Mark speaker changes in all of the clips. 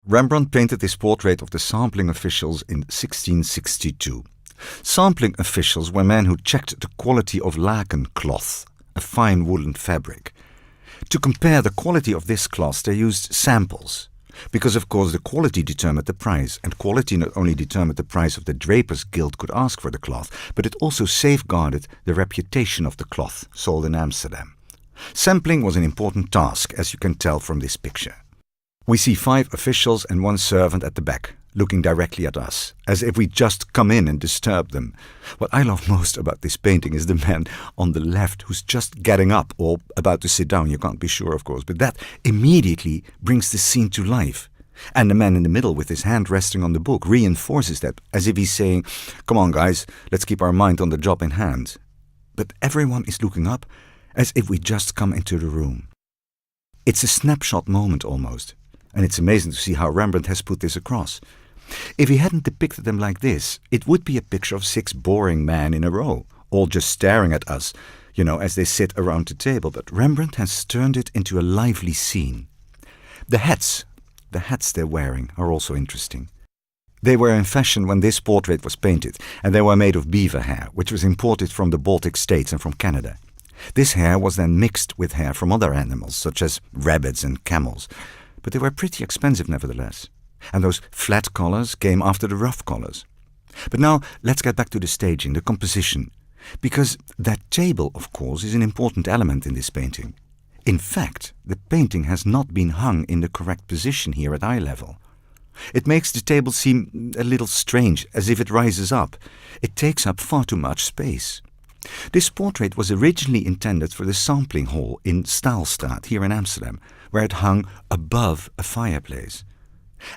Speaker 1: Rembrandt painted this portrait of the sampling officials in 1662. Sampling officials were men who checked the quality of laken cloth, a fine woolen fabric. To compare the quality of this cloth, they used samples, because of course the quality determined the price, and quality not only determined the price of the Drapers' Guild could ask for the cloth, but it also safeguarded the reputation of the cloth sold in Amsterdam. Sampling was an important task, as you can tell from this picture. We see 5 officials and 1 servant at the back, looking directly at us, as if we just come in and disturb them. What I love most about this painting is the man on the left who's just getting up or about to sit down. You can't be sure, of course, but that immediately brings the scene to life. And the man in the middle with his hand resting on the book reinforces that, as if he's saying, "Come on, guys, let's keep our mind on the job in hand." But everyone is looking up, as if we just come into the room. It's a snapshot moment almost, and it's amazing to see how Rembrandt has put this across. If he hadn't depicted them like this, it would be a picture of 6 boring men in a row, all just staring at us, as they sit around the table. But Rembrandt has turned it into a lively scene. The hats they're wearing are also interesting. They were in fashion when this portrait was painted, and they were made of beaver hair, which was imported from the Baltic states and from Canada. This hair was then mixed with hair from other animals, such as rabbits and camels, but they were pretty expensive nevertheless. And those flat collars came after the rough collars. But now let's get back to the staging, the composition, because that table, of course, is an important element in this painting. In fact, the painting has not been hung in the correct position here at eye level. It makes the table seem a little strange, as if it rises up. It takes up far too much space. This portrait was originally intended for the sampling hall in Staalstraat here in Amsterdam, where it hung above a fireplace.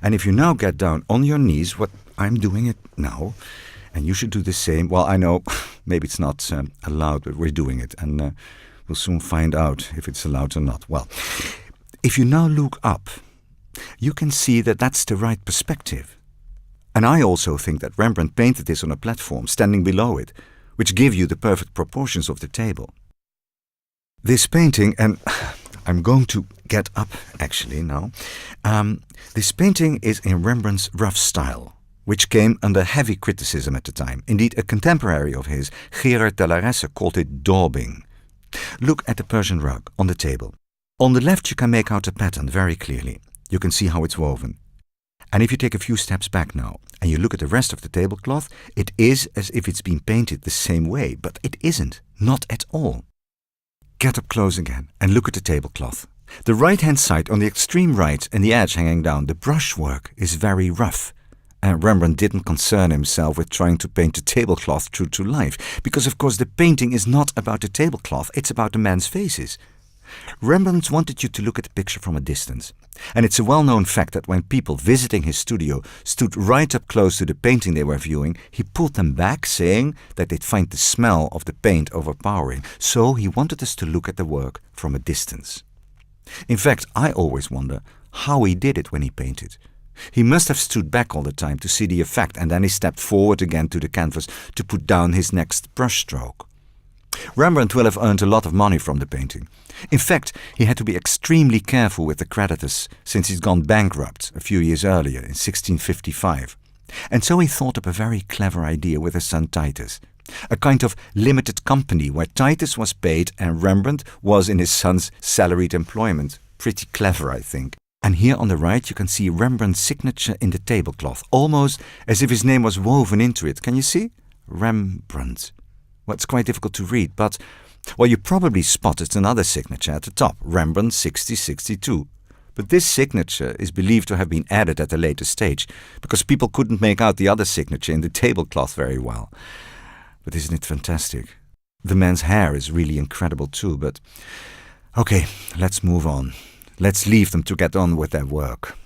Speaker 1: And if you now get down on your knees, what I'm doing it now, and you should do the same. Well, I know maybe it's not allowed, but we're doing it, and we'll soon find out if it's allowed or not. Well, if you now look up, you can see that that's the right perspective. And I also think that Rembrandt painted this on a platform standing below it, which give you the perfect proportions of the table. This painting, and I'm going to get up actually now, this painting is in Rembrandt's rough style, which came under heavy criticism at the time. Indeed, a contemporary of his, Gerard de la Resse, called it daubing. Look at the Persian rug on the table. On the left you can make out a pattern very clearly. You can see how it's woven. And if you take a few steps back now, and you look at the rest of the tablecloth, it is as if it's been painted the same way, but it isn't, not at all. Get up close again and look at the tablecloth. The right-hand side on the extreme right and the edge hanging down, the brushwork is very rough. And Rembrandt didn't concern himself with trying to paint the tablecloth true to life, because of course the painting is not about the tablecloth, it's about the men's faces. Rembrandt wanted you to look at the picture from a distance. And it's a well-known fact that when people visiting his studio stood right up close to the painting they were viewing, he pulled them back, saying that they'd find the smell of the paint overpowering. So he wanted us to look at the work from a distance. In fact, I always wonder how he did it when he painted. He must have stood back all the time to see the effect, and then he stepped forward again to the canvas to put down his next brushstroke. Rembrandt will have earned a lot of money from the painting. In fact, he had to be extremely careful with the creditors since he'd gone bankrupt a few years earlier in 1655. And so he thought up a very clever idea with his son Titus, a kind of limited company where Titus was paid and Rembrandt was in his son's salaried employment. Pretty clever, I think. And here on the right you can see Rembrandt's signature in the tablecloth, almost as if his name was woven into it. Can you see? Rembrandt. Well, it's quite difficult to read, but, well, you probably spotted another signature at the top, Rembrandt 6062. But this signature is believed to have been added at a later stage, because people couldn't make out the other signature in the tablecloth very well. But isn't it fantastic? The man's hair is really incredible too, but okay, let's move on. Let's leave them to get on with their work.